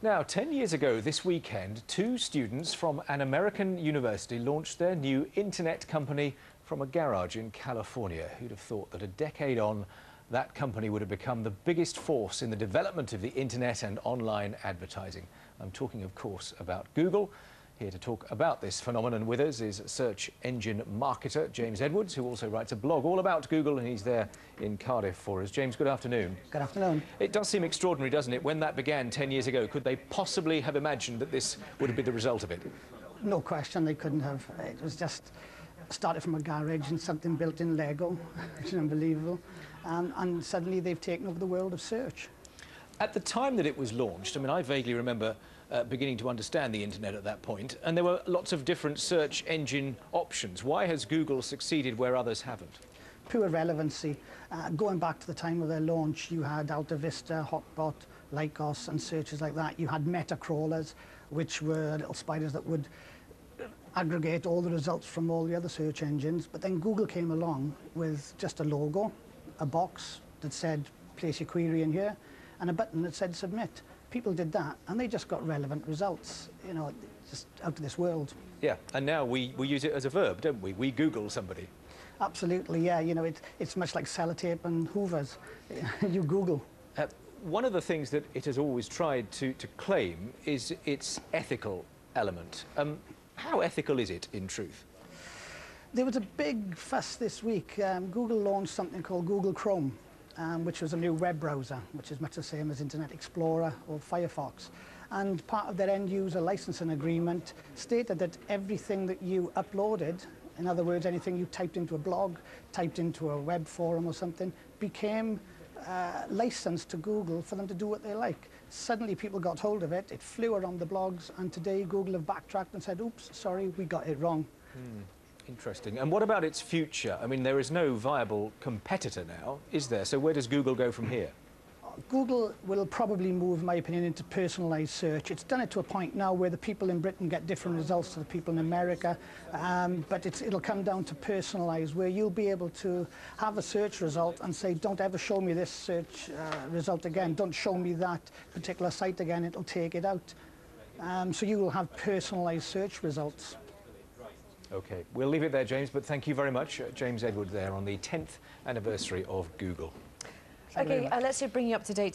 Now, 10 years ago this weekend, two students from an American university launched their new internet company from a garage in California. Who'd have thought that a decade on, that company would have become the biggest force in the development of the internet and online advertising? I'm talking, of course, about Google. Here to talk about this phenomenon with us is search engine marketer James Edwards, who also writes a blog all about Google, and he's there in Cardiff for us. James, good afternoon. Good afternoon. It does seem extraordinary, doesn't it? When that began 10 years ago, could they possibly have imagined that this would have been the result of it? No question, they couldn't have. It was just started from a garage and something built in Lego, which is unbelievable. And suddenly they've taken over the world of search. At the time that it was launched, I mean, I vaguely remember beginning to understand the internet at that point, and there were lots of different search engine options. Why has Google succeeded where others haven't? Pure relevancy. Going back to the time of their launch, you had Alta Vista, Hotbot, Lycos and searches like that. You had meta crawlers, which were little spiders that would aggregate all the results from all the other search engines. But then Google came along with just a logo, a box that said place your query in here, and a button that said submit. People did that, and they just got relevant results, you know, just out of this world. Yeah, and now we use it as a verb, don't we? We Google somebody. Absolutely, yeah. You know, it's much like sellotape and hoovers. You Google. One of the things that it has always tried to claim is its ethical element. How ethical is it, in truth? There was a big fuss this week. Google launched something called Google Chrome, which was a new web browser, which is much the same as Internet Explorer or Firefox. And part of their end-user licensing agreement stated that everything that you uploaded, in other words, anything you typed into a blog, typed into a web forum or something, became licensed to Google for them to do what they like. Suddenly people got hold of it, it flew around the blogs, and today Google have backtracked and said, oops, sorry, we got it wrong. Interesting. And what about its future? I mean, there is no viable competitor now, is there? So where does Google go from here? Google will probably move, in my opinion, into personalised search. It's done it to a point now where the people in Britain get different results to the people in America, but it'll come down to personalised, where you'll be able to have a search result and say, don't ever show me this search result again, don't show me that particular site again, it'll take it out. So you will have personalised search results. OK, we'll leave it there, James, but thank you very much. James Edwards there on the 10th anniversary of Google. OK, let's bring you up to date.